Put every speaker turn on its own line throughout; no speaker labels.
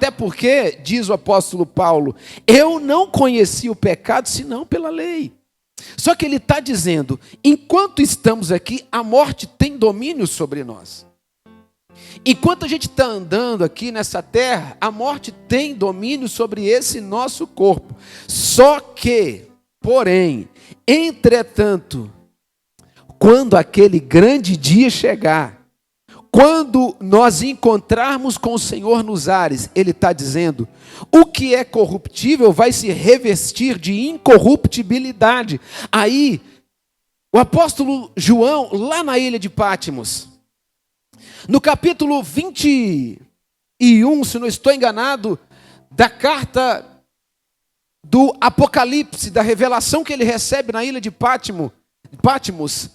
Até porque, diz o apóstolo Paulo, eu não conheci o pecado senão pela lei. Só que ele está dizendo, enquanto estamos aqui, a morte tem domínio sobre nós. Enquanto a gente está andando aqui nessa terra, a morte tem domínio sobre esse nosso corpo. Só que, porém, entretanto, quando aquele grande dia chegar, quando nós encontrarmos com o Senhor nos ares, Ele está dizendo, o que é corruptível vai se revestir de incorruptibilidade. Aí, o apóstolo João, lá na ilha de Patmos, no capítulo 21, se não estou enganado, da carta do Apocalipse, da revelação que ele recebe na ilha de Patmos,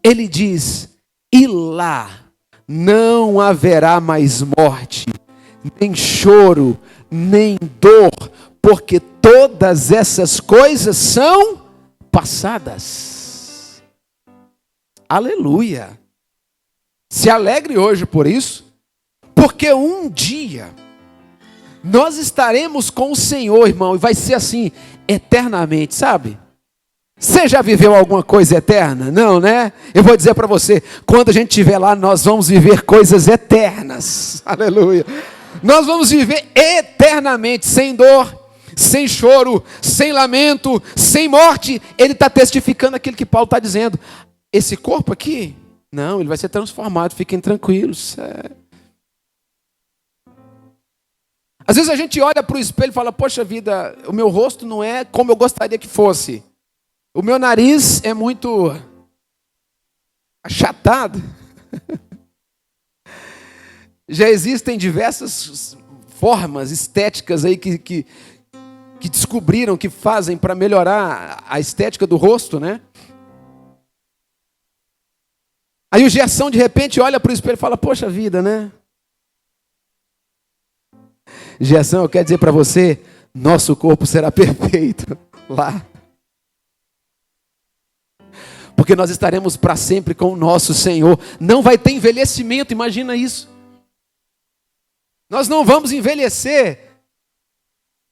ele diz, e lá não haverá mais morte, nem choro, nem dor, porque todas essas coisas são passadas. Aleluia! Se alegre hoje por isso, porque um dia nós estaremos com o Senhor, irmão, e vai ser assim eternamente, sabe? Você já viveu alguma coisa eterna? Não, né? Eu vou dizer para você, quando a gente estiver lá, nós vamos viver coisas eternas. Aleluia. Nós vamos viver eternamente, sem dor, sem choro, sem lamento, sem morte. Ele está testificando aquilo que Paulo está dizendo. Esse corpo aqui, não, ele vai ser transformado, fiquem tranquilos. Às vezes a gente olha para o espelho e fala, poxa vida, o meu rosto não é como eu gostaria que fosse. O meu nariz é muito achatado. Já existem diversas formas estéticas aí que descobriram, que fazem para melhorar a estética do rosto, né? Aí o Gerson de repente olha para o espelho e fala, poxa vida, né? Gerson, eu quero dizer para você, nosso corpo será perfeito lá. Porque nós estaremos para sempre com o nosso Senhor. Não vai ter envelhecimento, imagina isso. Nós não vamos envelhecer.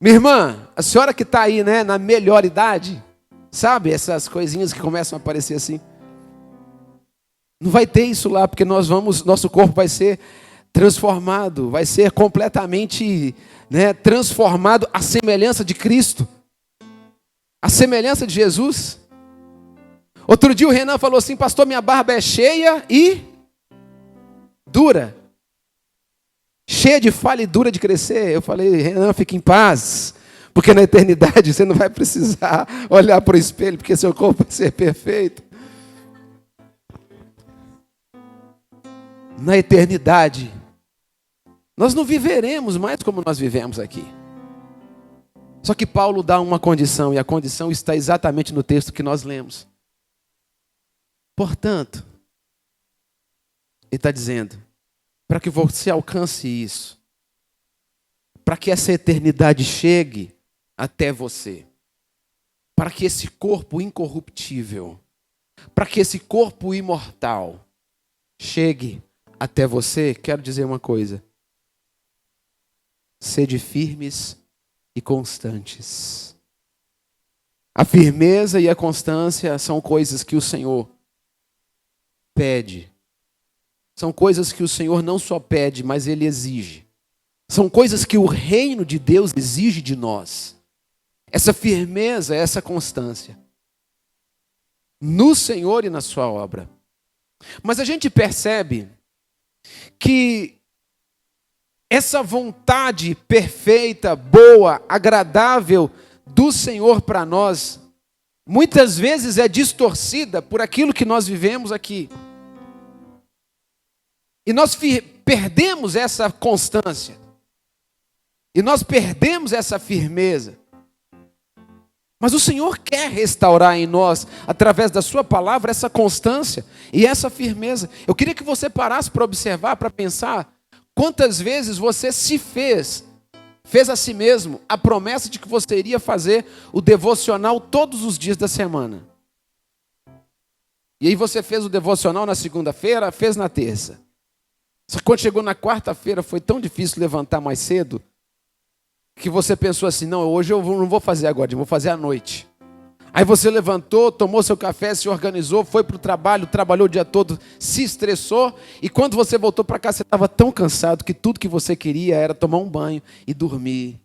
Minha irmã, a senhora que está aí, né, na melhor idade, sabe, essas coisinhas que começam a aparecer assim. Não vai ter isso lá, porque nosso corpo vai ser transformado, vai ser completamente, né, transformado à semelhança de Cristo, à semelhança de Jesus. Outro dia o Renan falou assim, pastor, minha barba é cheia e dura. Cheia de falha e dura de crescer. Eu falei, Renan, fique em paz, porque na eternidade você não vai precisar olhar para o espelho, porque seu corpo vai ser perfeito. Na eternidade, nós não viveremos mais como nós vivemos aqui. Só que Paulo dá uma condição, e a condição está exatamente no texto que nós lemos. Portanto, ele está dizendo, para que você alcance isso, para que essa eternidade chegue até você, para que esse corpo incorruptível, para que esse corpo imortal chegue até você, quero dizer uma coisa, sede firmes e constantes. A firmeza e a constância são coisas que o Senhor pede. São coisas que o Senhor não só pede, mas Ele exige. São coisas que o reino de Deus exige de nós. Essa firmeza, essa constância. No Senhor e na sua obra. Mas a gente percebe que essa vontade perfeita, boa, agradável do Senhor para nós, muitas vezes é distorcida por aquilo que nós vivemos aqui. E nós perdemos essa constância. E nós perdemos essa firmeza. Mas o Senhor quer restaurar em nós, através da sua palavra, essa constância e essa firmeza. Eu queria que você parasse para observar, para pensar, quantas vezes você fez a si mesmo a promessa de que você iria fazer o devocional todos os dias da semana. E aí você fez o devocional na segunda-feira, fez na terça. Só que quando chegou na quarta-feira, foi tão difícil levantar mais cedo, que você pensou assim, não, hoje eu não vou fazer agora, eu vou fazer à noite. Aí você levantou, tomou seu café, se organizou, foi para o trabalho, trabalhou o dia todo, se estressou, e quando você voltou para casa, você estava tão cansado que tudo que você queria era tomar um banho e dormir.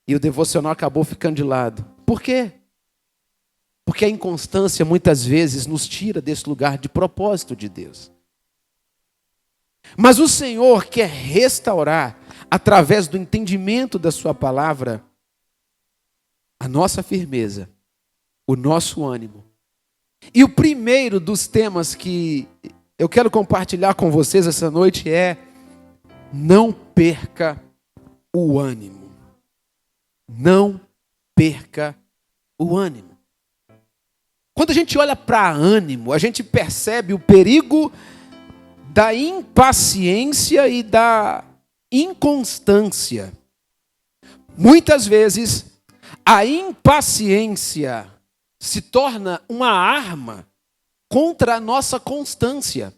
E o devocional acabou ficando de lado. Por quê? Porque a inconstância muitas vezes nos tira desse lugar de propósito de Deus. Mas o Senhor quer restaurar, através do entendimento da sua palavra, a nossa firmeza, o nosso ânimo. E o primeiro dos temas que eu quero compartilhar com vocês essa noite é: não perca o ânimo. Não perca o ânimo. Quando a gente olha para ânimo, a gente percebe o perigo da impaciência e da inconstância. Muitas vezes, a impaciência se torna uma arma contra a nossa constância.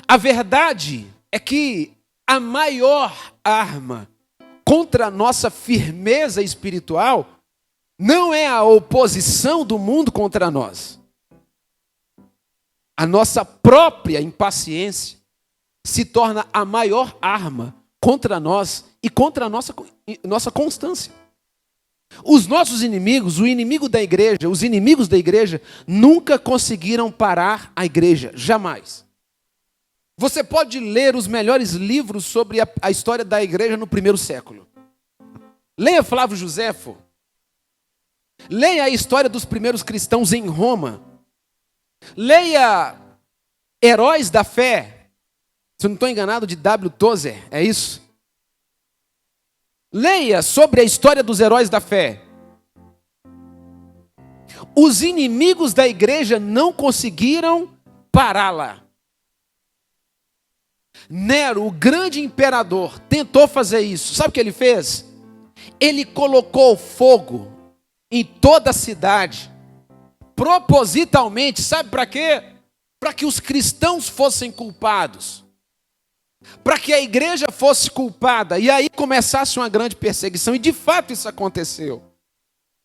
A verdade é que a maior arma contra a nossa firmeza espiritual não é a oposição do mundo contra nós. A nossa própria impaciência se torna a maior arma contra nós e contra a nossa constância. Os nossos inimigos, o inimigo da igreja, os inimigos da igreja, nunca conseguiram parar a igreja, jamais. Você pode ler os melhores livros sobre a história da igreja no primeiro século. Leia Flávio Joséfo. Leia a história dos primeiros cristãos em Roma. Leia Heróis da Fé. Se eu não estou enganado, de W. Tozer, é isso? Leia sobre a história dos heróis da fé. Os inimigos da igreja não conseguiram pará-la. Nero, o grande imperador, tentou fazer isso. Sabe o que ele fez? Ele colocou fogo em toda a cidade, propositalmente. Sabe para quê? Para que os cristãos fossem culpados. Para que a igreja fosse culpada, e aí começasse uma grande perseguição, e de fato isso aconteceu.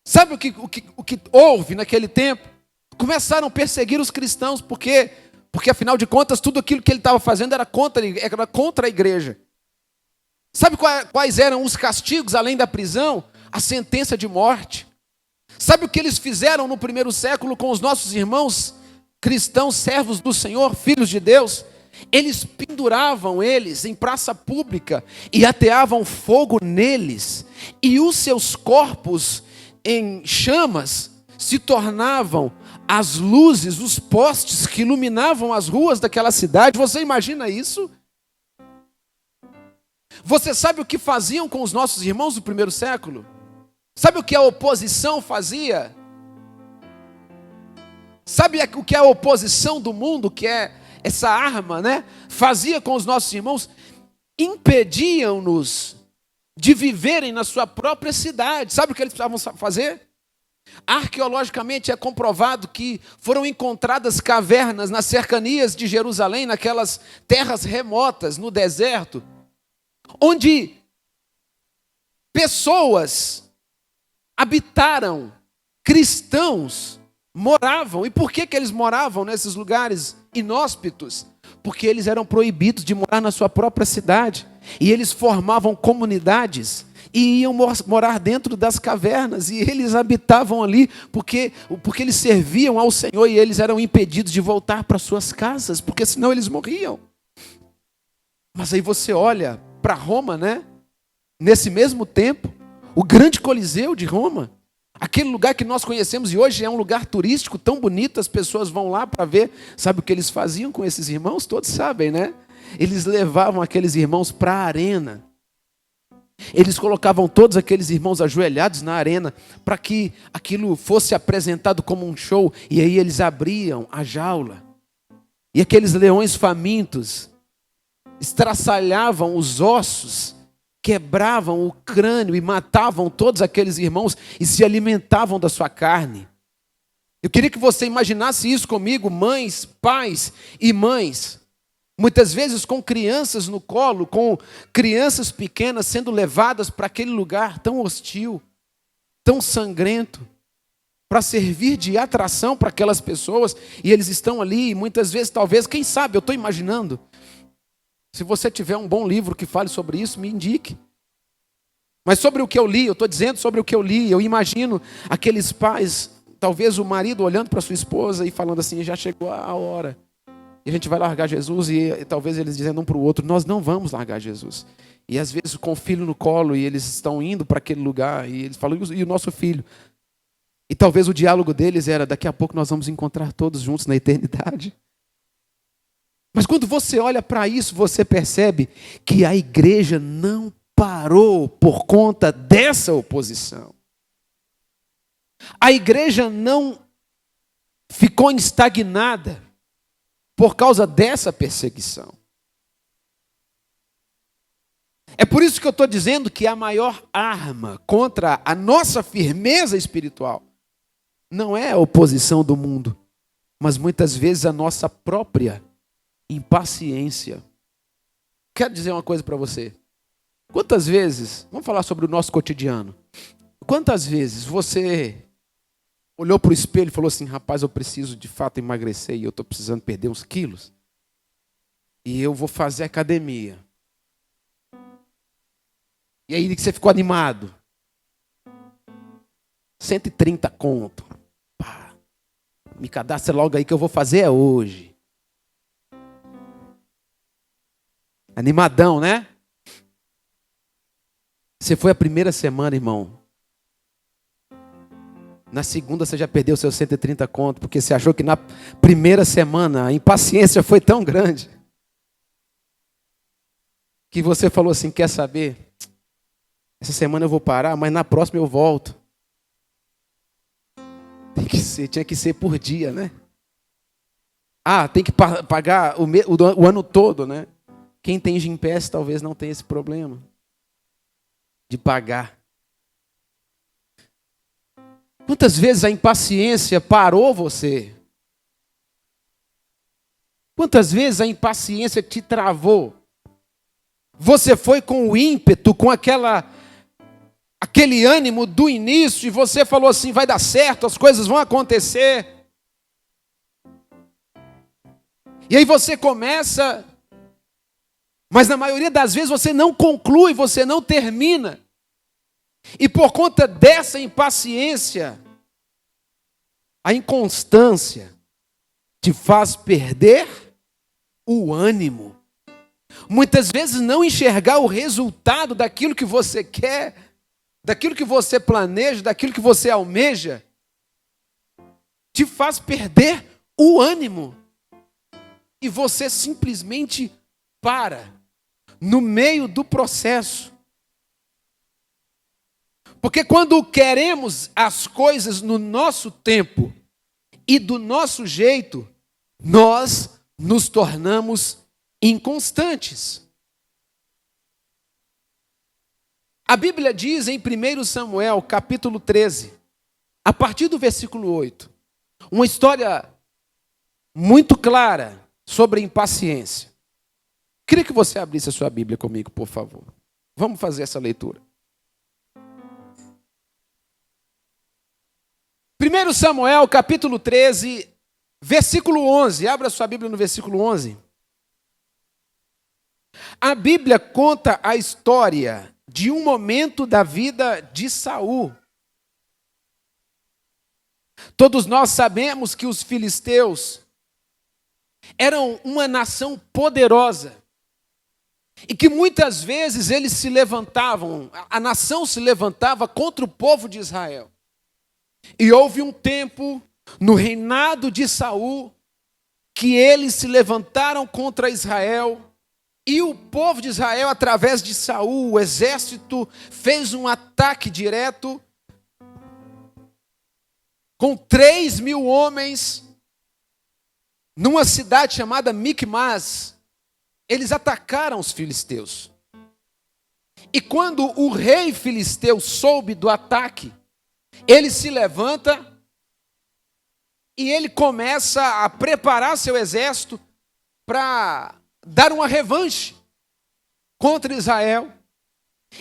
Sabe o que houve naquele tempo? Começaram a perseguir os cristãos, porque afinal de contas, tudo aquilo que ele estava fazendo era contra a igreja. Sabe quais eram os castigos, além da prisão? A sentença de morte. Sabe o que eles fizeram no primeiro século com os nossos irmãos cristãos, servos do Senhor, filhos de Deus? Eles penduravam eles em praça pública e ateavam fogo neles, e os seus corpos em chamas se tornavam as luzes, os postes que iluminavam as ruas daquela cidade. Você imagina isso? Você sabe o que faziam com os nossos irmãos do primeiro século? Sabe o que a oposição fazia? Sabe o que a oposição do mundo, que é essa arma, né, fazia com os nossos irmãos? Impediam-nos de viverem na sua própria cidade. Sabe o que eles precisavam fazer? Arqueologicamente é comprovado que foram encontradas cavernas nas cercanias de Jerusalém, naquelas terras remotas, no deserto, onde pessoas habitaram, cristãos moravam. E por que eles moravam nesses lugares inóspitos? Porque eles eram proibidos de morar na sua própria cidade. E eles formavam comunidades e iam morar dentro das cavernas. E eles habitavam ali porque eles serviam ao Senhor, e eles eram impedidos de voltar para suas casas, porque senão eles morriam. Mas aí você olha para Roma, né? Nesse mesmo tempo, o grande Coliseu de Roma, aquele lugar que nós conhecemos e hoje é um lugar turístico tão bonito, as pessoas vão lá para ver. Sabe o que eles faziam com esses irmãos? Todos sabem, né? Eles levavam aqueles irmãos para a arena. Eles colocavam todos aqueles irmãos ajoelhados na arena para que aquilo fosse apresentado como um show. E aí eles abriam a jaula. E aqueles leões famintos estraçalhavam os ossos, quebravam o crânio e matavam todos aqueles irmãos e se alimentavam da sua carne. Eu queria que você imaginasse isso comigo, mães, pais e mães, Muitas vezes com crianças no colo, com crianças pequenas sendo levadas para aquele lugar tão hostil, tão sangrento, para servir de atração para aquelas pessoas, e eles estão ali, e muitas vezes, talvez, quem sabe, eu estou imaginando. Se você tiver um bom livro que fale sobre isso, me indique. Mas sobre o que eu li, eu estou dizendo sobre o que eu li, eu imagino aqueles pais, talvez o marido olhando para sua esposa e falando assim, já chegou a hora. E a gente vai largar Jesus, e talvez eles dizendo um para o outro, nós não vamos largar Jesus. E às vezes com o filho no colo, e eles estão indo para aquele lugar, e eles falam, e o nosso filho? E talvez o diálogo deles era, daqui a pouco nós vamos encontrar todos juntos na eternidade. Mas quando você olha para isso, você percebe que a igreja não parou por conta dessa oposição. A igreja não ficou estagnada por causa dessa perseguição. É por isso que eu estou dizendo que a maior arma contra a nossa firmeza espiritual não é a oposição do mundo, mas muitas vezes a nossa própria impaciência. Quero dizer uma coisa para você. Quantas vezes, vamos falar sobre o nosso cotidiano. Quantas vezes você olhou para o espelho e falou assim, rapaz, eu preciso de fato emagrecer e eu estou precisando perder uns quilos. E eu vou fazer academia. E aí que você ficou animado. 130 conto. Pá, me cadastra logo aí que eu vou fazer é hoje. Animadão, né? Você foi a primeira semana, irmão. Na segunda você já perdeu seus 130 conto, porque você achou que na primeira semana a impaciência foi tão grande que você falou assim, quer saber? Essa semana eu vou parar, mas na próxima eu volto. Tinha que ser por dia, né? Ah, tem que pagar o ano todo, né? Quem tem Gympass talvez não tenha esse problema de pagar. Quantas vezes a impaciência parou você? Quantas vezes a impaciência te travou? Você foi com o ímpeto, com aquele ânimo do início, e você falou assim, vai dar certo, as coisas vão acontecer. E aí você começa, mas na maioria das vezes você não conclui, você não termina. E por conta dessa impaciência, a inconstância te faz perder o ânimo. Muitas vezes não enxergar o resultado daquilo que você quer, daquilo que você planeja, daquilo que você almeja, te faz perder o ânimo. E você simplesmente para no meio do processo. Porque quando queremos as coisas no nosso tempo e do nosso jeito, nós nos tornamos inconstantes. A Bíblia diz em 1 Samuel, capítulo 13, a partir do versículo 8, uma história muito clara sobre impaciência. Queria que você abrisse a sua Bíblia comigo, por favor. Vamos fazer essa leitura. 1 Samuel, capítulo 13, versículo 11. Abra a sua Bíblia no versículo 11. A Bíblia conta a história de um momento da vida de Saul. Todos nós sabemos que os filisteus eram uma nação poderosa e que muitas vezes eles se levantavam, a nação se levantava contra o povo de Israel. E houve um tempo no reinado de Saul que eles se levantaram contra Israel. E o povo de Israel, através de Saul, o exército, fez um ataque direto com 3.000 homens numa cidade chamada Micmas. Eles atacaram os filisteus. E quando o rei filisteu soube do ataque, ele se levanta e ele começa a preparar seu exército para dar uma revanche contra Israel.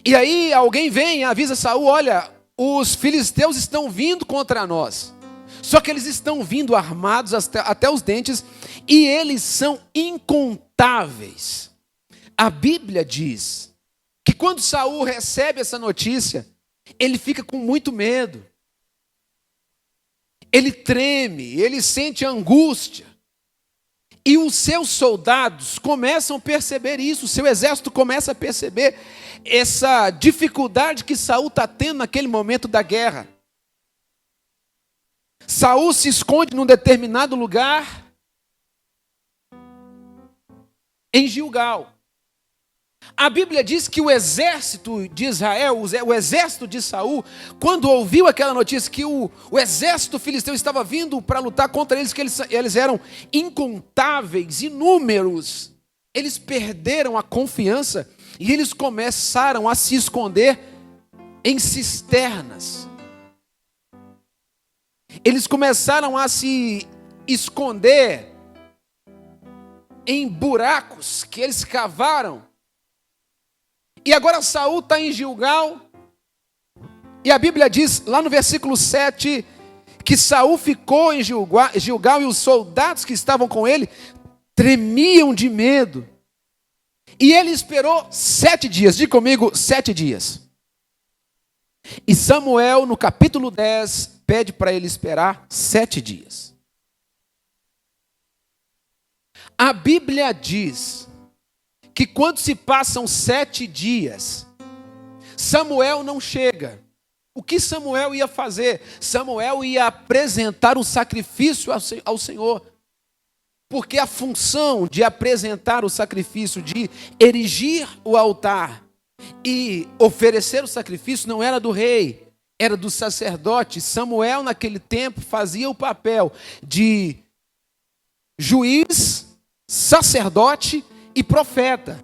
E aí alguém vem e avisa Saul: olha, os filisteus estão vindo contra nós. Só que eles estão vindo armados até os dentes, e eles são incontáveis. A Bíblia diz que quando Saul recebe essa notícia, ele fica com muito medo. Ele treme, ele sente angústia. E os seus soldados começam a perceber isso, o seu exército começa a perceber essa dificuldade que Saul está tendo naquele momento da guerra. Saul se esconde num determinado lugar em Gilgal. A Bíblia diz que o exército de Israel, o exército de Saul, quando ouviu aquela notícia que o exército filisteu estava vindo para lutar contra eles, que eles eram incontáveis, inúmeros, eles perderam a confiança e eles começaram a se esconder em cisternas. Eles começaram a se esconder em buracos que eles cavaram. E agora Saul está em Gilgal, e a Bíblia diz, lá no versículo 7, que Saul ficou em Gilgal e os soldados que estavam com ele tremiam de medo. E ele esperou 7 dias, diga comigo, 7 dias. E Samuel, no capítulo 10, pede para ele esperar 7 dias. A Bíblia diz que quando se passam 7 dias, Samuel não chega. O que Samuel ia fazer? Samuel ia apresentar um sacrifício ao Senhor. Porque a função de apresentar o sacrifício, de erigir o altar e oferecer o sacrifício não era do rei, era do sacerdote. Samuel naquele tempo fazia o papel de juiz, sacerdote e profeta.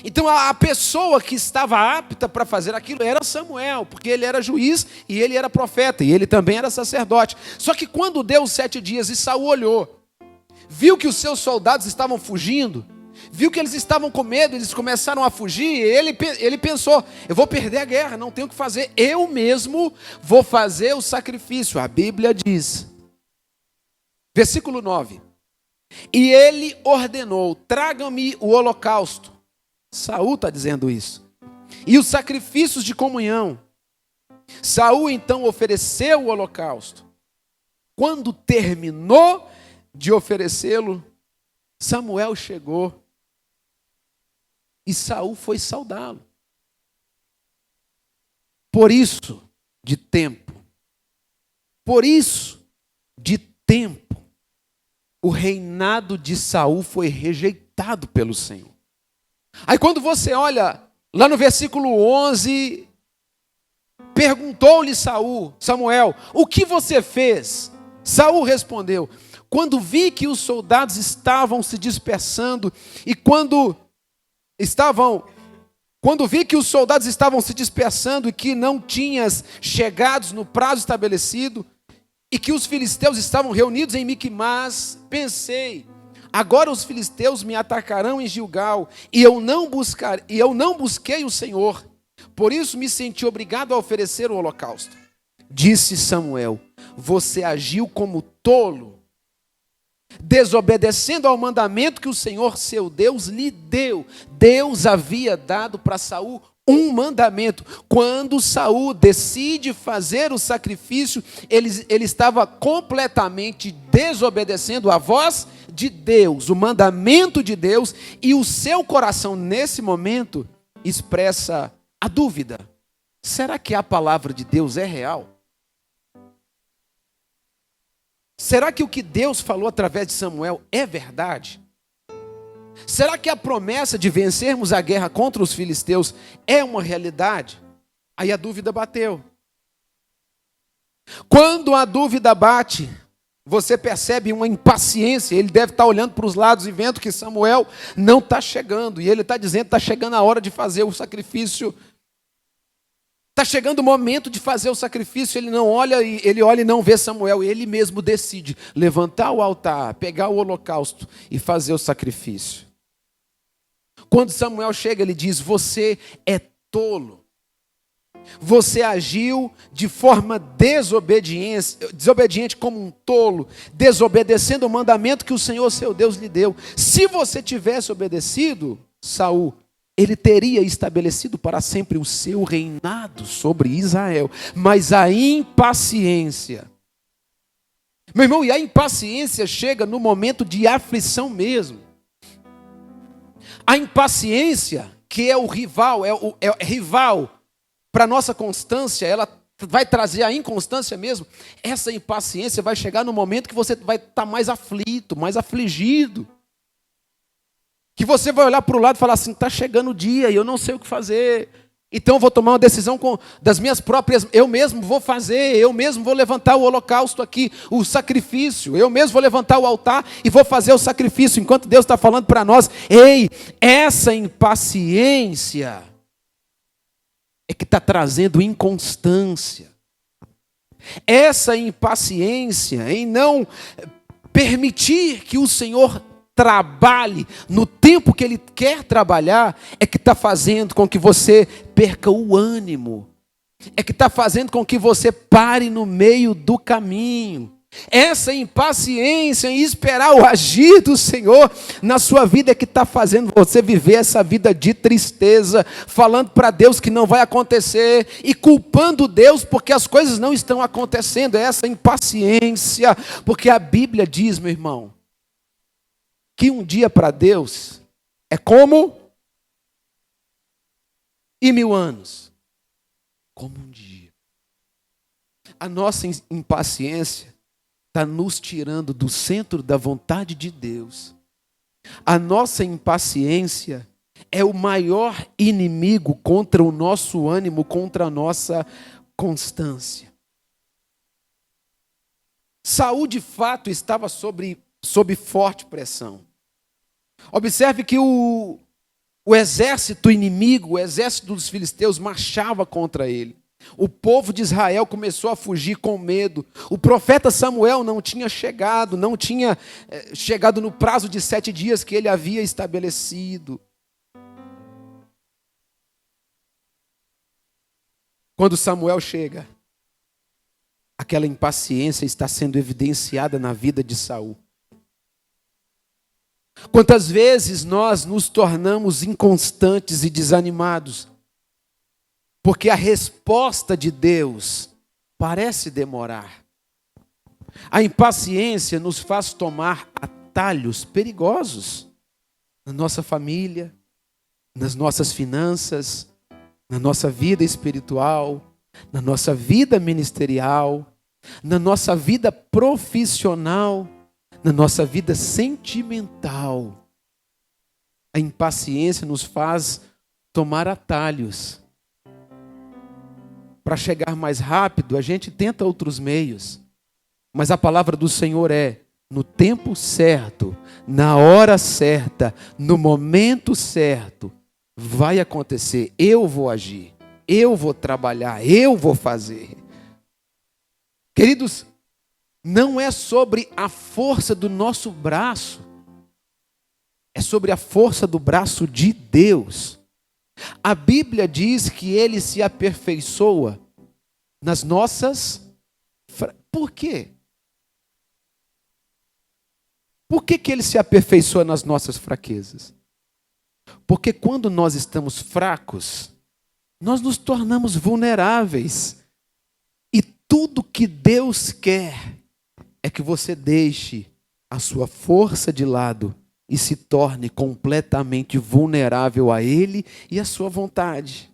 Então a pessoa que estava apta para fazer aquilo era Samuel, porque ele era juiz e ele era profeta, e ele também era sacerdote. Só que quando deu os 7 dias e Saul olhou, viu que os seus soldados estavam fugindo, viu que eles estavam com medo, eles começaram a fugir, e ele pensou: eu vou perder a guerra, não tenho o que fazer, eu mesmo vou fazer o sacrifício. A Bíblia diz, versículo 9, e ele ordenou: tragam-me o holocausto. Saul está dizendo isso. E os sacrifícios de comunhão. Saul então ofereceu o holocausto. Quando terminou de oferecê-lo, Samuel chegou e Saul foi saudá-lo. Por isso, de tempo, o reinado de Saul foi rejeitado pelo Senhor. Aí quando você olha lá no versículo 11, perguntou-lhe Samuel, o que você fez? Saul respondeu: quando vi que os soldados estavam se dispersando, e quando vi que os soldados estavam se dispersando e que não tinhas chegados no prazo estabelecido, e que os filisteus estavam reunidos em Miquimás, pensei: agora os filisteus me atacarão em Gilgal, e eu não busquei o Senhor, por isso me senti obrigado a oferecer o holocausto. Disse Samuel: você agiu como tolo, desobedecendo ao mandamento que o Senhor seu Deus lhe deu. Deus havia dado para Saul um mandamento. Quando Saul decide fazer o sacrifício, ele estava completamente desobedecendo a voz de Deus, o mandamento de Deus, e o seu coração nesse momento expressa a dúvida: será que a palavra de Deus é real? Será que o que Deus falou através de Samuel é verdade? Será que a promessa de vencermos a guerra contra os filisteus é uma realidade? Aí a dúvida bateu. Quando a dúvida bate, você percebe uma impaciência. Ele deve estar olhando para os lados e vendo que Samuel não está chegando. E ele está dizendo: está chegando a hora de fazer o sacrifício. Está chegando o momento de fazer o sacrifício. Ele olha e não vê Samuel. Ele mesmo decide levantar o altar, pegar o holocausto e fazer o sacrifício. Quando Samuel chega, ele diz: você é tolo. Você agiu de forma desobediente como um tolo, desobedecendo o mandamento que o Senhor seu Deus lhe deu. Se você tivesse obedecido, Saul, ele teria estabelecido para sempre o seu reinado sobre Israel. Mas a impaciência, meu irmão, e a impaciência chega no momento de aflição mesmo. A impaciência, que é o rival, é rival para a nossa constância, ela vai trazer a inconstância mesmo. Essa impaciência vai chegar no momento que você vai estar mais aflito, mais afligido. Que você vai olhar para o lado e falar assim: está chegando o dia e eu não sei o que fazer. Então eu vou tomar uma decisão das minhas próprias, eu mesmo vou fazer, eu mesmo vou levantar o holocausto aqui, o sacrifício, eu mesmo vou levantar o altar e vou fazer o sacrifício, enquanto Deus está falando para nós: ei, essa impaciência é que está trazendo inconstância. Essa impaciência em não permitir que o Senhor trabalhe no tempo que Ele quer trabalhar, é que está fazendo com que você perca o ânimo, é que está fazendo com que você pare no meio do caminho. Essa impaciência em esperar o agir do Senhor na sua vida é que está fazendo você viver essa vida de tristeza, falando para Deus que não vai acontecer e culpando Deus porque as coisas não estão acontecendo. É essa impaciência, porque a Bíblia diz, meu irmão, que um dia para Deus é como 1000 anos, como um dia. A nossa impaciência está nos tirando do centro da vontade de Deus. A nossa impaciência é o maior inimigo contra o nosso ânimo, contra a nossa constância. Saul, de fato, estava sob forte pressão. Observe que o exército inimigo, o exército dos filisteus, marchava contra ele. O povo de Israel começou a fugir com medo. O profeta Samuel não tinha chegado no prazo de 7 dias que ele havia estabelecido. Quando Samuel chega, aquela impaciência está sendo evidenciada na vida de Saul. Quantas vezes nós nos tornamos inconstantes e desanimados, porque a resposta de Deus parece demorar. A impaciência nos faz tomar atalhos perigosos na nossa família, nas nossas finanças, na nossa vida espiritual, na nossa vida ministerial, na nossa vida profissional, na nossa vida sentimental. A impaciência nos faz tomar atalhos. Para chegar mais rápido, a gente tenta outros meios. Mas a palavra do Senhor é: no tempo certo, na hora certa, no momento certo, vai acontecer. Eu vou agir, eu vou trabalhar, eu vou fazer. Queridos, não é sobre a força do nosso braço, é sobre a força do braço de Deus. A Bíblia diz que Ele se aperfeiçoa nas nossas... Por quê? Por que Ele se aperfeiçoa nas nossas fraquezas? Porque quando nós estamos fracos, nós nos tornamos vulneráveis. E tudo que Deus quer é que você deixe a sua força de lado e se torne completamente vulnerável a Ele e à sua vontade.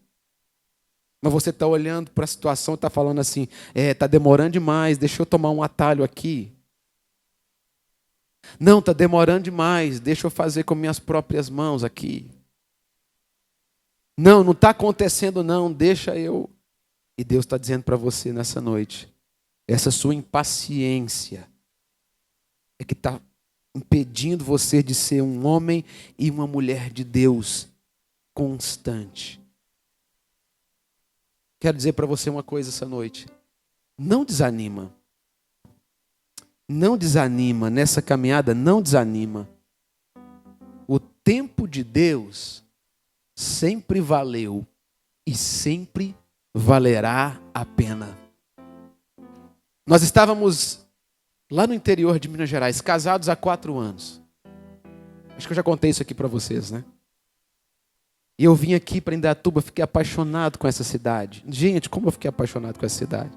Mas você está olhando para a situação e está falando assim: está demorando demais, deixa eu tomar um atalho aqui. Não, está demorando demais, deixa eu fazer com minhas próprias mãos aqui. Não está acontecendo não, deixa eu. E Deus está dizendo para você nessa noite: essa sua impaciência é que está impedindo você de ser um homem e uma mulher de Deus constante. Quero dizer para você uma coisa essa noite: não desanima. Não desanima nessa caminhada, não desanima. O tempo de Deus sempre valeu e sempre valerá a pena. Nós estávamos lá no interior de Minas Gerais, casados há 4 anos. Acho que eu já contei isso aqui para vocês, né? E eu vim aqui para Indaiatuba, fiquei apaixonado com essa cidade. Gente, como eu fiquei apaixonado com essa cidade.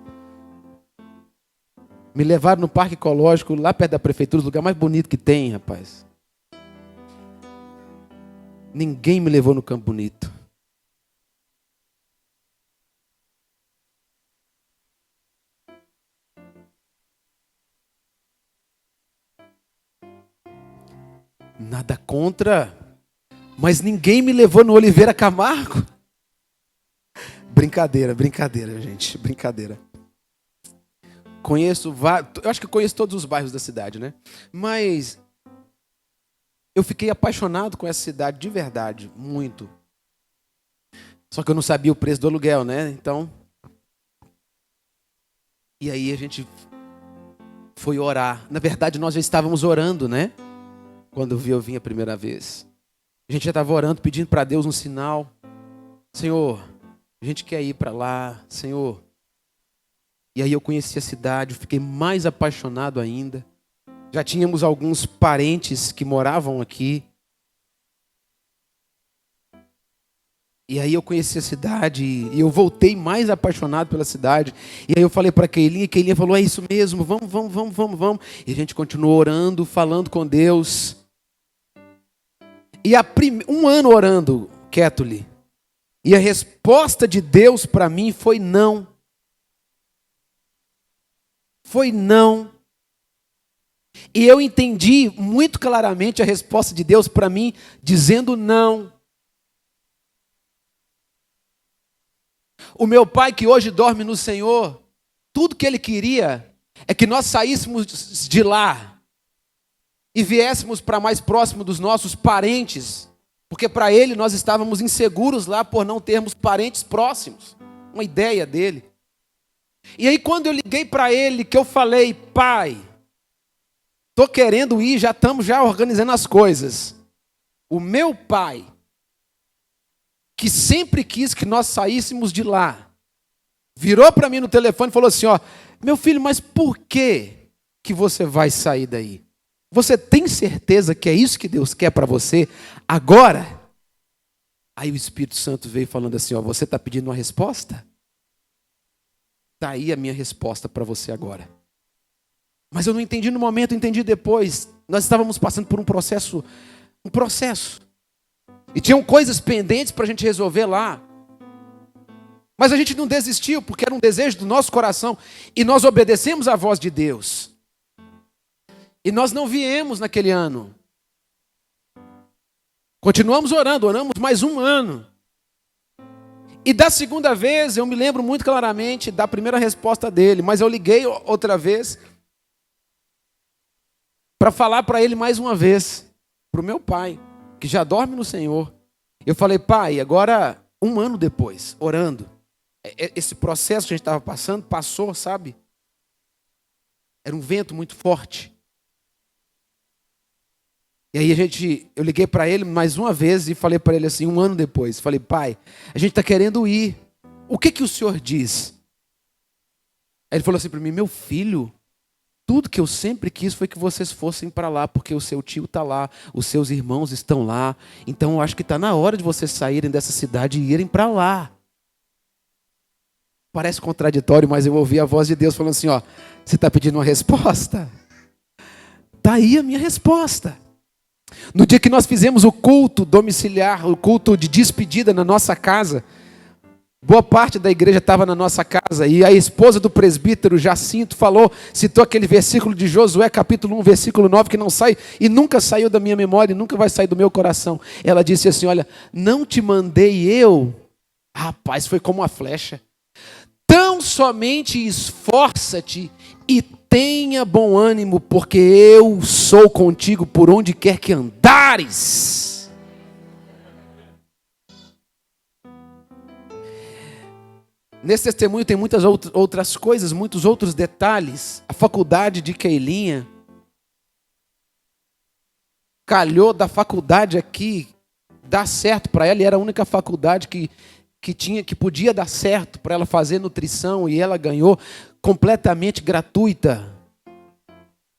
Me levaram no Parque Ecológico, lá perto da prefeitura, o lugar mais bonito que tem, rapaz. Ninguém me levou no Campo Bonito. Nada contra, mas ninguém me levou no Oliveira Camargo. Brincadeira, gente, brincadeira. Eu acho que conheço todos os bairros da cidade, né? Mas eu fiquei apaixonado com essa cidade de verdade, muito. Só que eu não sabia o preço do aluguel, né? Então, e aí a gente foi orar. Na verdade, nós já estávamos orando, né? Quando eu vim a primeira vez. A gente já estava orando, pedindo para Deus um sinal. Senhor, a gente quer ir para lá, Senhor. E aí eu conheci a cidade, fiquei mais apaixonado ainda. Já tínhamos alguns parentes que moravam aqui. E aí eu conheci a cidade e eu voltei mais apaixonado pela cidade. E aí eu falei para a Keilinha falou, é isso mesmo, vamos. E a gente continuou orando, falando com Deus. E um ano orando, Ketuli. E a resposta de Deus para mim foi não. Foi não. E eu entendi muito claramente a resposta de Deus para mim, dizendo não. O meu pai, que hoje dorme no Senhor, tudo que ele queria é que nós saíssemos de lá e viéssemos para mais próximo dos nossos parentes, porque para ele nós estávamos inseguros lá por não termos parentes próximos. Uma ideia dele. E aí quando eu liguei para ele, que eu falei, pai, estou querendo ir, já estamos já organizando as coisas. O meu pai, que sempre quis que nós saíssemos de lá, virou para mim no telefone e falou assim, ó, meu filho, mas por que você vai sair daí? Você tem certeza que é isso que Deus quer para você agora? Aí o Espírito Santo veio falando assim, ó, você está pedindo uma resposta? Está aí a minha resposta para você agora. Mas eu não entendi no momento, eu entendi depois. Nós estávamos passando por um processo. E tinham coisas pendentes para a gente resolver lá. Mas a gente não desistiu, porque era um desejo do nosso coração. E nós obedecemos à voz de Deus. E nós não viemos naquele ano. Continuamos oramos mais um ano. E da segunda vez, eu me lembro muito claramente da primeira resposta dele. Mas eu liguei outra vez para falar para ele mais uma vez. Para o meu pai, que já dorme no Senhor. Eu falei, pai, agora 1 ano depois, orando. Esse processo que a gente estava passando, passou, sabe? Era um vento muito forte. E aí eu liguei para ele mais uma vez e falei para ele assim, 1 ano depois. Falei, pai, a gente está querendo ir. O que o senhor diz? Aí ele falou assim para mim, meu filho, tudo que eu sempre quis foi que vocês fossem para lá, porque o seu tio está lá, os seus irmãos estão lá. Então eu acho que está na hora de vocês saírem dessa cidade e irem para lá. Parece contraditório, mas eu ouvi a voz de Deus falando assim, ó, você está pedindo uma resposta? Está aí a minha resposta. No dia que nós fizemos o culto domiciliar, o culto de despedida na nossa casa, boa parte da igreja estava na nossa casa, e a esposa do presbítero Jacinto citou aquele versículo de Josué, capítulo 1, versículo 9, que não sai, e nunca saiu da minha memória, e nunca vai sair do meu coração. Ela disse assim, olha, não te mandei eu, rapaz, foi como uma flecha, tão somente esforça-te e tenha bom ânimo, porque eu sou contigo por onde quer que andares. Nesse testemunho tem muitas outras coisas, muitos outros detalhes. A faculdade de Keilinha calhou da faculdade aqui dar certo para ela, e era a única faculdade que podia dar certo para ela fazer nutrição, e ela ganhou completamente gratuita.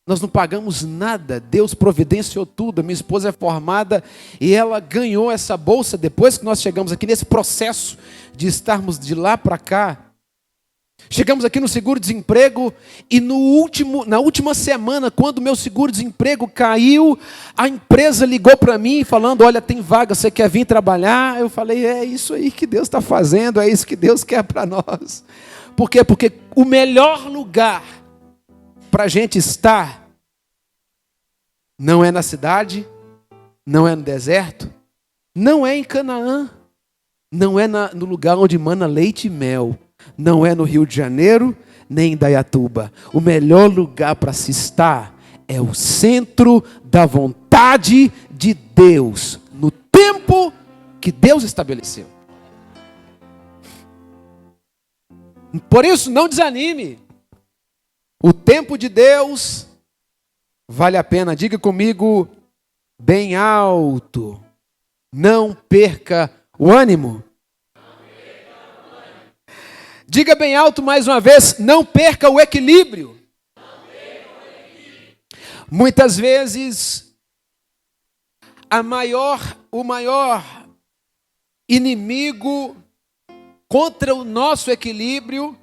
Nós não pagamos nada, Deus providenciou tudo. A minha esposa é formada e ela ganhou essa bolsa depois que nós chegamos aqui nesse processo de estarmos de lá para cá. Chegamos aqui no seguro-desemprego e na última semana, quando o meu seguro-desemprego caiu, a empresa ligou para mim falando: olha, tem vaga, você quer vir trabalhar? Eu falei: é isso aí que Deus está fazendo, é isso que Deus quer para nós. Por quê? Porque o melhor lugar para a gente estar não é na cidade, não é no deserto, não é em Canaã, não é no lugar onde mana leite e mel, não é no Rio de Janeiro, nem em Dayatuba. O melhor lugar para se estar é o centro da vontade de Deus, no tempo que Deus estabeleceu. Por isso, não desanime. O tempo de Deus vale a pena. Diga comigo bem alto: não perca o ânimo. Diga bem alto mais uma vez: não perca o equilíbrio. Muitas vezes, o maior inimigo contra o nosso equilíbrio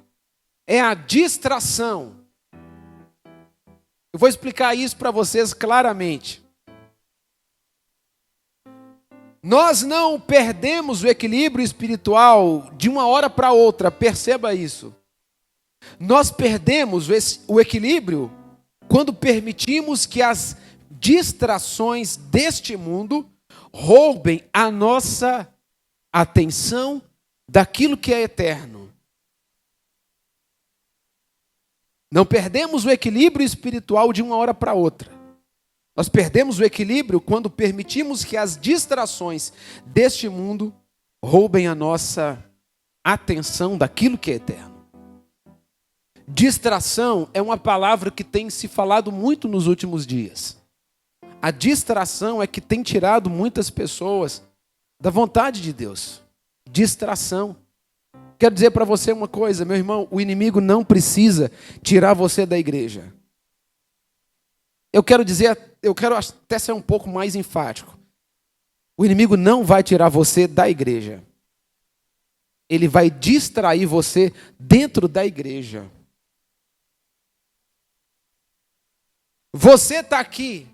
é a distração. Eu vou explicar isso para vocês claramente. Nós não perdemos o equilíbrio espiritual de uma hora para outra, perceba isso. Nós perdemos o equilíbrio quando permitimos que as distrações deste mundo roubem a nossa atenção daquilo que é eterno. Não perdemos o equilíbrio espiritual de uma hora para outra. Nós perdemos o equilíbrio quando permitimos que as distrações deste mundo roubem a nossa atenção daquilo que é eterno. Distração é uma palavra que tem se falado muito nos últimos dias. A distração é que tem tirado muitas pessoas da vontade de Deus. Distração. Quero dizer para você uma coisa, meu irmão: o inimigo não precisa tirar você da igreja. Eu quero até ser um pouco mais enfático. O inimigo não vai tirar você da igreja. Ele vai distrair você dentro da igreja. Você está aqui,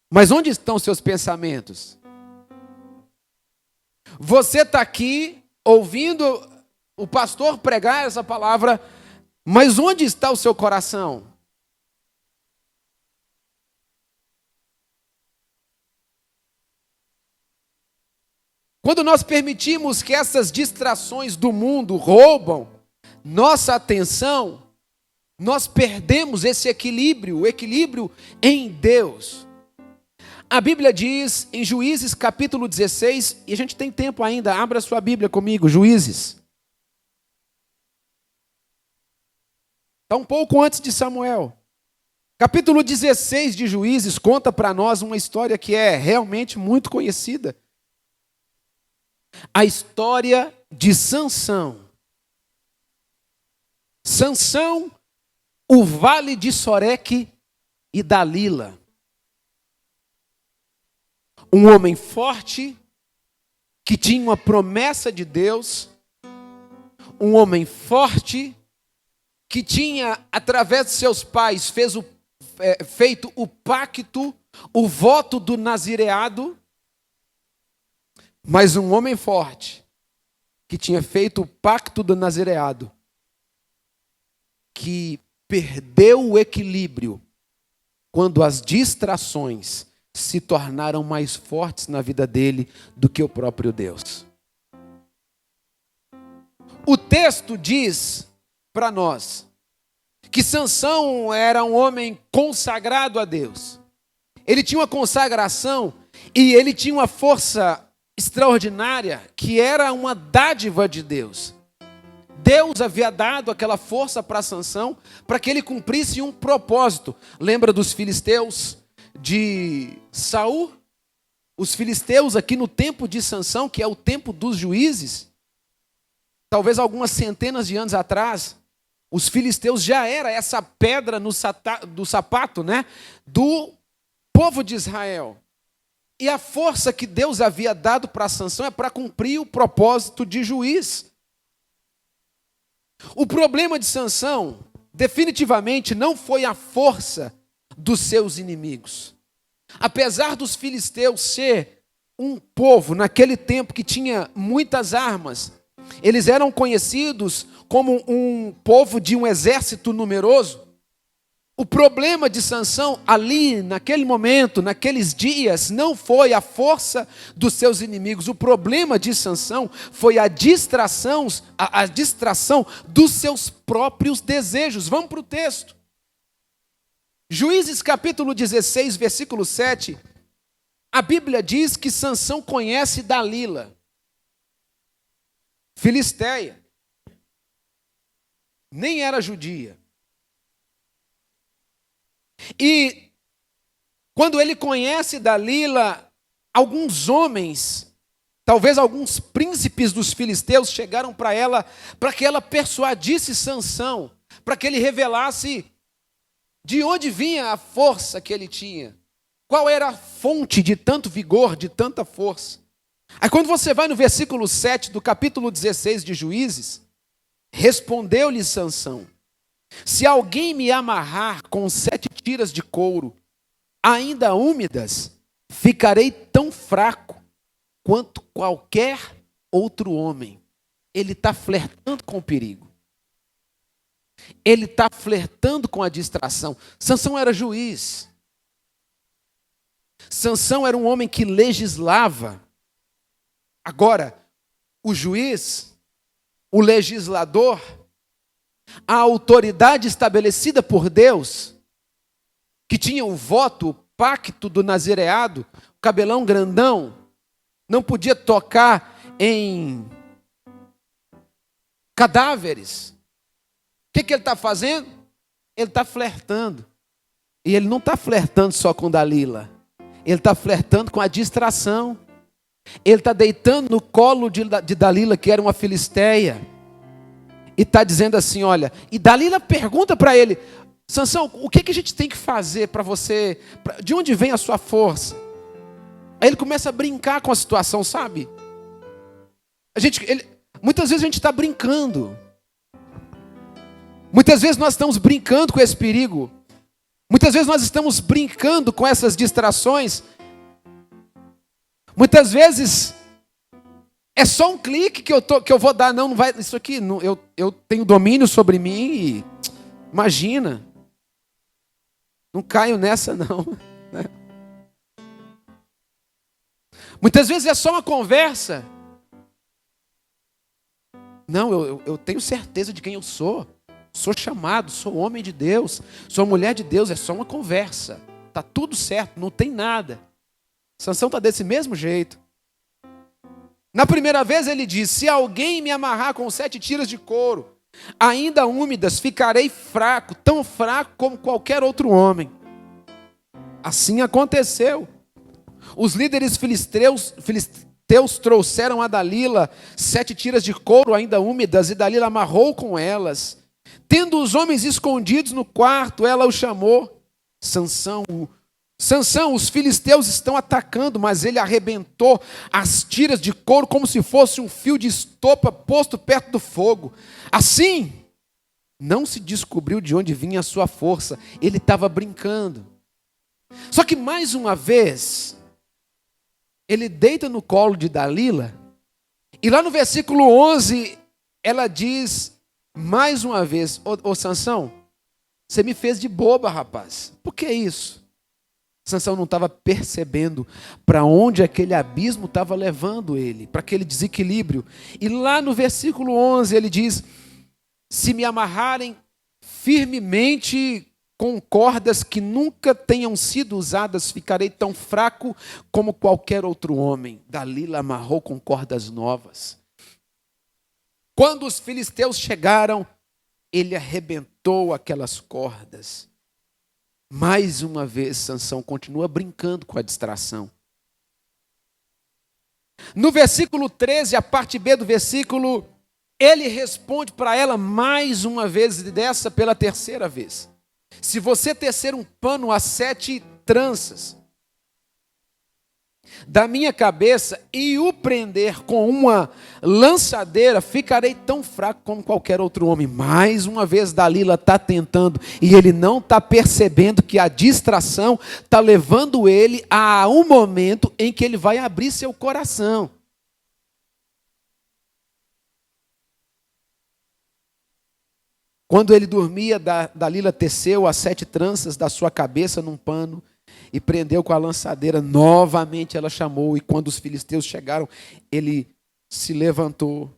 mas onde estão seus pensamentos? Você está aqui ouvindo o pastor pregar essa palavra, mas onde está o seu coração? Quando nós permitimos que essas distrações do mundo roubam nossa atenção, nós perdemos esse equilíbrio, o equilíbrio em Deus. A Bíblia diz em Juízes capítulo 16, e a gente tem tempo ainda, abra sua Bíblia comigo, Juízes. Está um pouco antes de Samuel. Capítulo 16 de Juízes conta para nós uma história que é realmente muito conhecida. A história de Sansão. Sansão, o vale de Soreque e Dalila. Um homem forte, que tinha uma promessa de Deus. Um homem forte, que tinha, através de seus pais, feito o pacto, o voto do nazireado. Mas um homem forte, que tinha feito o pacto do nazireado, que perdeu o equilíbrio quando as distrações se tornaram mais fortes na vida dele do que o próprio Deus. O texto diz para nós que Sansão era um homem consagrado a Deus. Ele tinha uma consagração e ele tinha uma força extraordinária que era uma dádiva de Deus. Deus havia dado aquela força para Sansão para que ele cumprisse um propósito. Lembra dos filisteus de Saul? Os filisteus aqui no tempo de Sansão, que é o tempo dos juízes, talvez algumas centenas de anos atrás, os filisteus já era essa pedra do sapato, né, do povo de Israel. E a força que Deus havia dado para Sansão é para cumprir o propósito de juiz. O problema de Sansão, definitivamente, não foi a força dos seus inimigos. Apesar dos filisteus ser um povo naquele tempo que tinha muitas armas, eles eram conhecidos como um povo de um exército numeroso. O problema de Sansão ali, naquele momento, naqueles dias, não foi a força dos seus inimigos. O problema de Sansão foi a distração dos seus próprios desejos. Vamos para o texto. Juízes capítulo 16, versículo 7, a Bíblia diz que Sansão conhece Dalila, filisteia, nem era judia. E quando ele conhece Dalila, alguns homens, talvez alguns príncipes dos filisteus chegaram para ela, para que ela persuadisse Sansão, para que ele revelasse de onde vinha a força que ele tinha? Qual era a fonte de tanto vigor, de tanta força? Aí quando você vai no versículo 7 do capítulo 16 de Juízes, respondeu-lhe Sansão: se alguém me amarrar com 7 tiras de couro, ainda úmidas, ficarei tão fraco quanto qualquer outro homem. Ele está flertando com o perigo. Ele está flertando com a distração. Sansão era juiz. Sansão era um homem que legislava. Agora, o juiz, o legislador, a autoridade estabelecida por Deus, que tinha o voto, o pacto do nazireado, o cabelão grandão, não podia tocar em cadáveres. O que ele está fazendo? Ele está flertando. E ele não está flertando só com Dalila. Ele está flertando com a distração. Ele está deitando no colo de Dalila, que era uma filisteia. E está dizendo assim, olha... E Dalila pergunta para ele: Sansão, o que a gente tem que fazer para você... De onde vem a sua força? Aí ele começa a brincar com a situação, sabe? Muitas vezes a gente está brincando. Muitas vezes nós estamos brincando com esse perigo. Muitas vezes nós estamos brincando com essas distrações. Muitas vezes é só um clique que eu vou dar. Não vai. Isso aqui, eu tenho domínio sobre mim. E, imagina. Não caio nessa, não. Muitas vezes é só uma conversa. Não, eu tenho certeza de quem eu sou. Sou chamado, sou homem de Deus, sou mulher de Deus, é só uma conversa. Está tudo certo, não tem nada. Sansão está desse mesmo jeito. Na primeira vez ele diz: se alguém me amarrar com 7 tiras de couro, ainda úmidas, ficarei fraco, tão fraco como qualquer outro homem. Assim aconteceu. Os líderes filisteus trouxeram a Dalila 7 tiras de couro ainda úmidas, e Dalila amarrou com elas. Tendo os homens escondidos no quarto, ela o chamou: Sansão, os filisteus estão atacando. Mas ele arrebentou as tiras de couro como se fosse um fio de estopa posto perto do fogo. Assim, não se descobriu de onde vinha a sua força. Ele estava brincando. Só que mais uma vez, ele deita no colo de Dalila, e lá no versículo 11, ela diz mais uma vez: ô Sansão, você me fez de boba, rapaz. Por que isso? Sansão não estava percebendo para onde aquele abismo estava levando ele, para aquele desequilíbrio. E lá no versículo 11 ele diz: se me amarrarem firmemente com cordas que nunca tenham sido usadas, ficarei tão fraco como qualquer outro homem. Dalila amarrou com cordas novas. Quando os filisteus chegaram, ele arrebentou aquelas cordas. Mais uma vez, Sansão continua brincando com a distração. No versículo 13, a parte B do versículo, ele responde para ela mais uma vez, e dessa pela terceira vez. Se você tecer um pano a 7 tranças da minha cabeça e o prender com uma lançadeira, ficarei tão fraco como qualquer outro homem. Mais uma vez Dalila está tentando, e ele não está percebendo que a distração está levando ele a um momento em que ele vai abrir seu coração. Quando ele dormia, Dalila teceu as 7 tranças da sua cabeça num pano e prendeu com a lançadeira. Novamente ela chamou, e quando os filisteus chegaram, ele se levantou,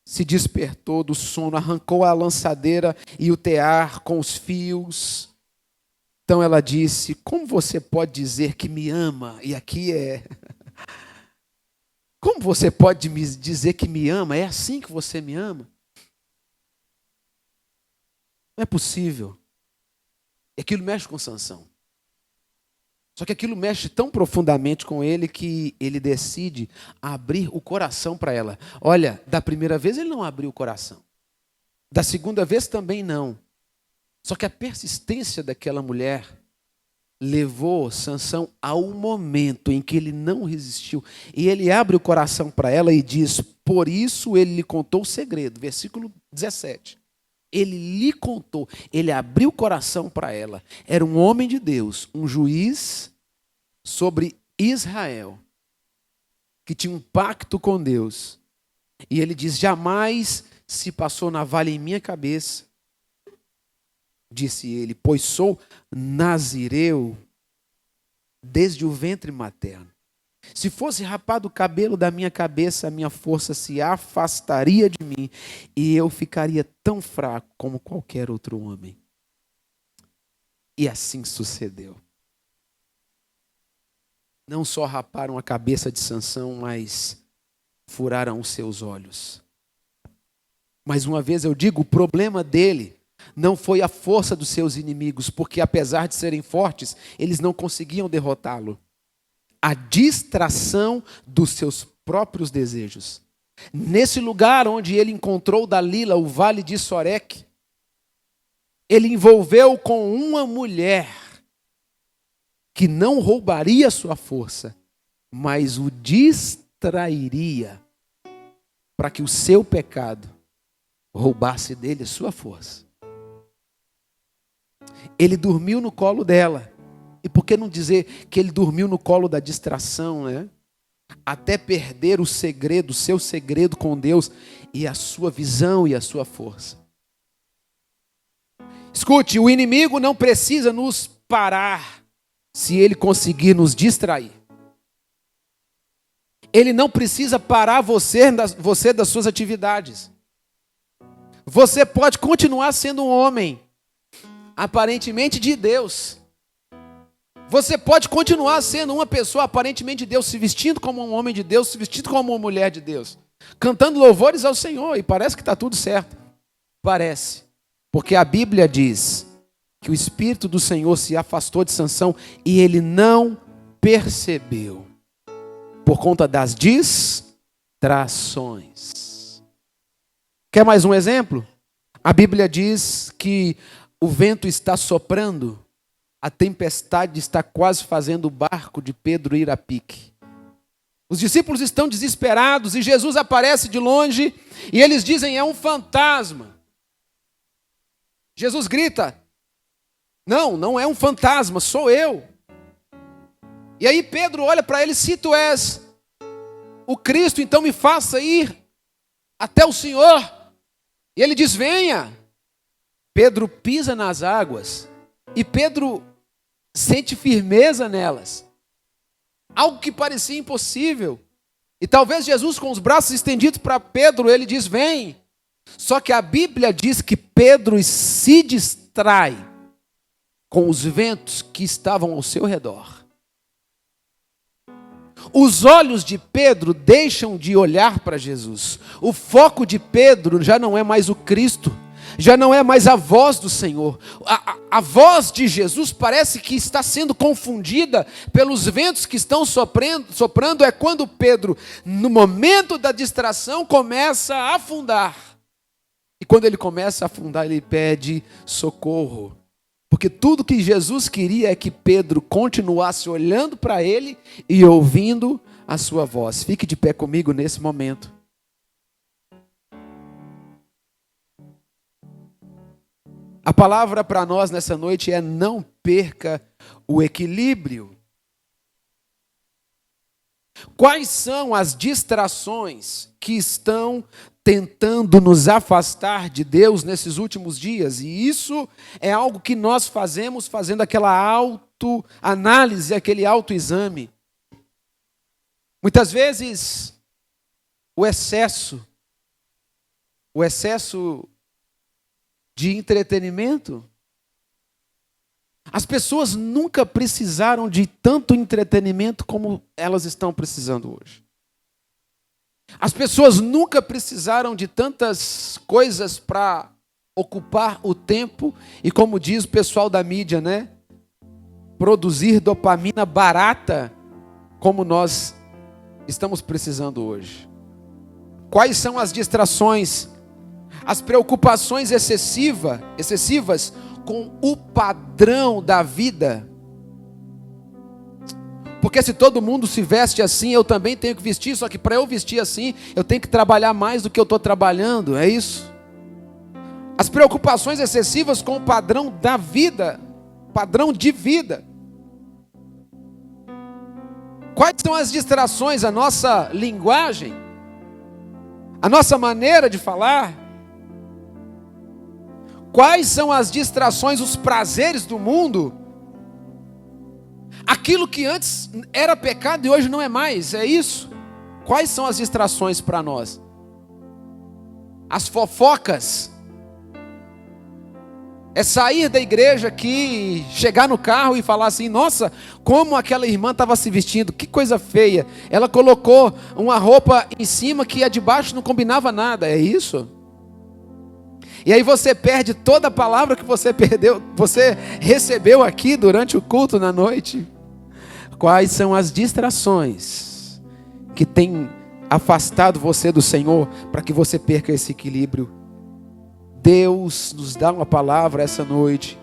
se despertou do sono, arrancou a lançadeira e o tear com os fios. Então ela disse: como você pode dizer que me ama? E aqui como você pode me dizer que me ama? É assim que você me ama? Não é possível. E aquilo mexe com Sansão. Só que aquilo mexe tão profundamente com ele que ele decide abrir o coração para ela. Olha, da primeira vez ele não abriu o coração. Da segunda vez também não. Só que a persistência daquela mulher levou Sansão ao momento em que ele não resistiu. E ele abre o coração para ela e diz: por isso ele lhe contou o segredo. Versículo 17. Ele lhe contou, ele abriu o coração para ela. Era um homem de Deus, um juiz sobre Israel, que tinha um pacto com Deus. E ele diz: jamais se passou navalha em minha cabeça, disse ele, pois sou nazireu desde o ventre materno. Se fosse rapado o cabelo da minha cabeça, a minha força se afastaria de mim e eu ficaria tão fraco como qualquer outro homem. E assim sucedeu. Não só raparam a cabeça de Sansão, mas furaram os seus olhos. Mais uma vez eu digo, o problema dele não foi a força dos seus inimigos, porque apesar de serem fortes, eles não conseguiam derrotá-lo. A distração dos seus próprios desejos. Nesse lugar onde ele encontrou Dalila, o vale de Soreque, ele envolveu com uma mulher que não roubaria sua força, mas o distrairia para que o seu pecado roubasse dele sua força. Ele dormiu no colo dela. E por que não dizer que ele dormiu no colo da distração, né? Até perder o segredo, o seu segredo com Deus e a sua visão e a sua força. Escute, o inimigo não precisa nos parar se ele conseguir nos distrair. Ele não precisa parar você das suas atividades. Você pode continuar sendo um homem aparentemente de Deus. Você pode continuar sendo uma pessoa aparentemente de Deus, se vestindo como um homem de Deus, se vestindo como uma mulher de Deus, cantando louvores ao Senhor, e parece que está tudo certo. Parece, porque a Bíblia diz que o Espírito do Senhor se afastou de Sansão e ele não percebeu, por conta das distrações. Quer mais um exemplo? A Bíblia diz que o vento está soprando, a tempestade está quase fazendo o barco de Pedro ir a pique. Os discípulos estão desesperados e Jesus aparece de longe e eles dizem: é um fantasma. Jesus grita: não é um fantasma, sou eu. E aí Pedro olha para ele: se tu és o Cristo, então me faça ir até o Senhor. E ele diz: venha. Pedro pisa nas águas e Pedro sente firmeza nelas. Algo que parecia impossível. E talvez Jesus, com os braços estendidos para Pedro, ele diz: vem. Só que a Bíblia diz que Pedro se distrai com os ventos que estavam ao seu redor. Os olhos de Pedro deixam de olhar para Jesus. O foco de Pedro já não é mais o Cristo. Já não é mais a voz do Senhor. A voz de Jesus parece que está sendo confundida pelos ventos que estão soprando. É quando Pedro, no momento da distração, começa a afundar. E quando ele começa a afundar, ele pede socorro. Porque tudo que Jesus queria é que Pedro continuasse olhando para ele e ouvindo a sua voz. Fique de pé comigo nesse momento. A palavra para nós nessa noite é: não perca o equilíbrio. Quais são as distrações que estão tentando nos afastar de Deus nesses últimos dias? E isso é algo que nós fazemos fazendo aquela autoanálise, aquele autoexame. Muitas vezes, o excesso de entretenimento. As pessoas nunca precisaram de tanto entretenimento como elas estão precisando hoje. As pessoas nunca precisaram de tantas coisas para ocupar o tempo e, como diz o pessoal da mídia, né? Produzir dopamina barata como nós estamos precisando hoje. Quais são as distrações? As preocupações excessivas com o padrão da vida. Porque se todo mundo se veste assim, eu também tenho que vestir, só que para eu vestir assim, eu tenho que trabalhar mais do que eu estou trabalhando, é isso? As preocupações excessivas com o padrão da vida, padrão de vida. Quais são as distrações? A nossa linguagem, a nossa maneira de falar. Quais são as distrações, os prazeres do mundo? Aquilo que antes era pecado e hoje não é mais, é isso? Quais são as distrações para nós? As fofocas. É sair da igreja aqui, chegar no carro e falar assim: nossa, como aquela irmã estava se vestindo, que coisa feia. Ela colocou uma roupa em cima que a de baixo não combinava nada, é isso? E aí você perde toda a palavra que você recebeu aqui durante o culto na noite. Quais são as distrações que têm afastado você do Senhor para que você perca esse equilíbrio? Deus nos dá uma palavra essa noite.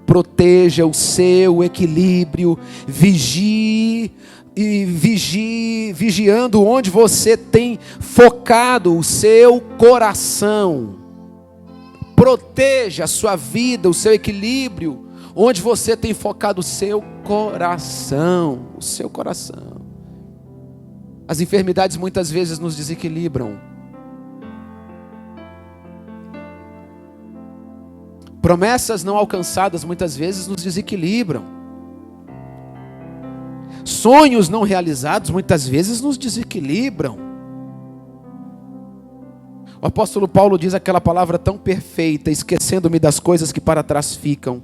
Proteja o seu equilíbrio, vigiando onde você tem focado o seu coração. Proteja a sua vida, o seu equilíbrio, onde você tem focado o seu coração. O seu coração. As enfermidades muitas vezes nos desequilibram. Promessas não alcançadas muitas vezes nos desequilibram. Sonhos não realizados muitas vezes nos desequilibram. O apóstolo Paulo diz aquela palavra tão perfeita: esquecendo-me das coisas que para trás ficam,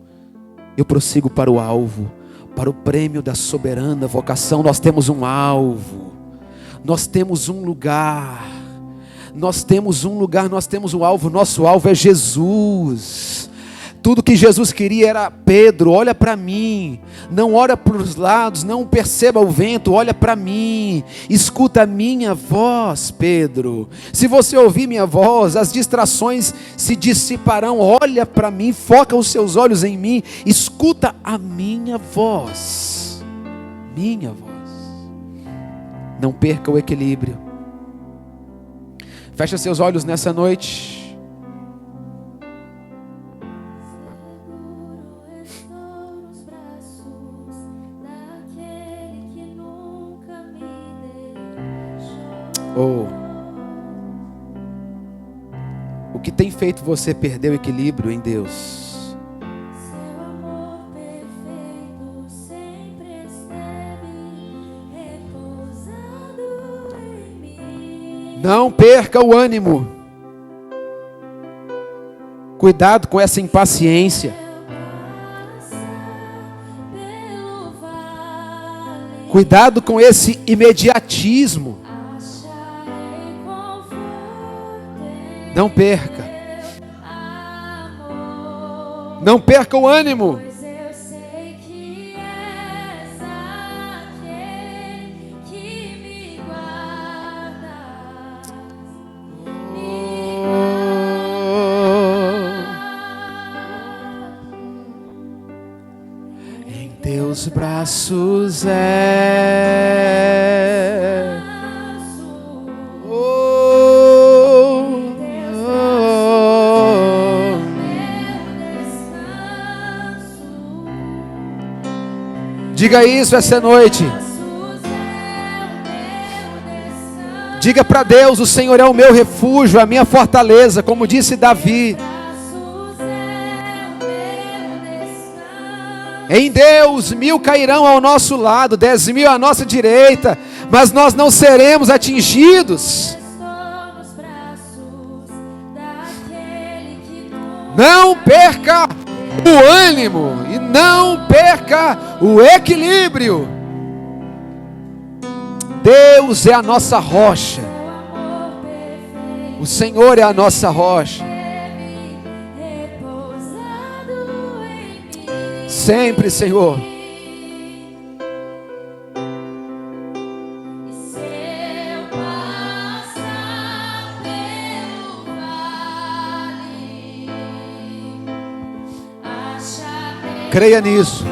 eu prossigo para o alvo, para o prêmio da soberana vocação. Nós temos um alvo, nós temos um lugar, nós temos um alvo. Nosso alvo é Jesus. Tudo que Jesus queria era: Pedro, olha para mim, não olha para os lados, não perceba o vento, olha para mim, escuta a minha voz, Pedro. Se você ouvir minha voz, as distrações se dissiparão. Olha para mim, foca os seus olhos em mim, escuta a minha voz. Minha voz. Não perca o equilíbrio. Fecha seus olhos nessa noite. O que tem feito você perder o equilíbrio em Deus?
Seu amor perfeito sempre esteve repousado em mim.
Não perca o ânimo. Cuidado com essa impaciência. Cuidado com esse imediatismo. Não perca. Não perca o ânimo.
pois eu sei que és aquele que me guarda.
Em teus braços é. Diga isso essa noite. Diga para Deus: o Senhor é o meu refúgio, a minha fortaleza, como disse Davi. Em Deus 1000 cairão ao nosso lado, 10.000 à nossa direita, mas nós não seremos atingidos. Não perca o ânimo e não perca o equilíbrio. Deus é a nossa rocha. O Senhor é a nossa rocha. Sempre, Senhor. Creia nisso.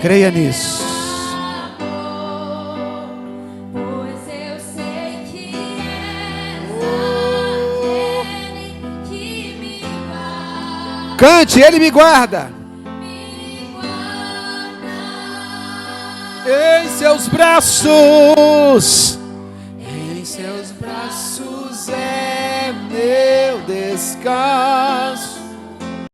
Creia nisso.
Pois eu sei que és aquele que me guarda.
Cante, Ele me guarda. Em seus braços. Em seus braços é meu descanso.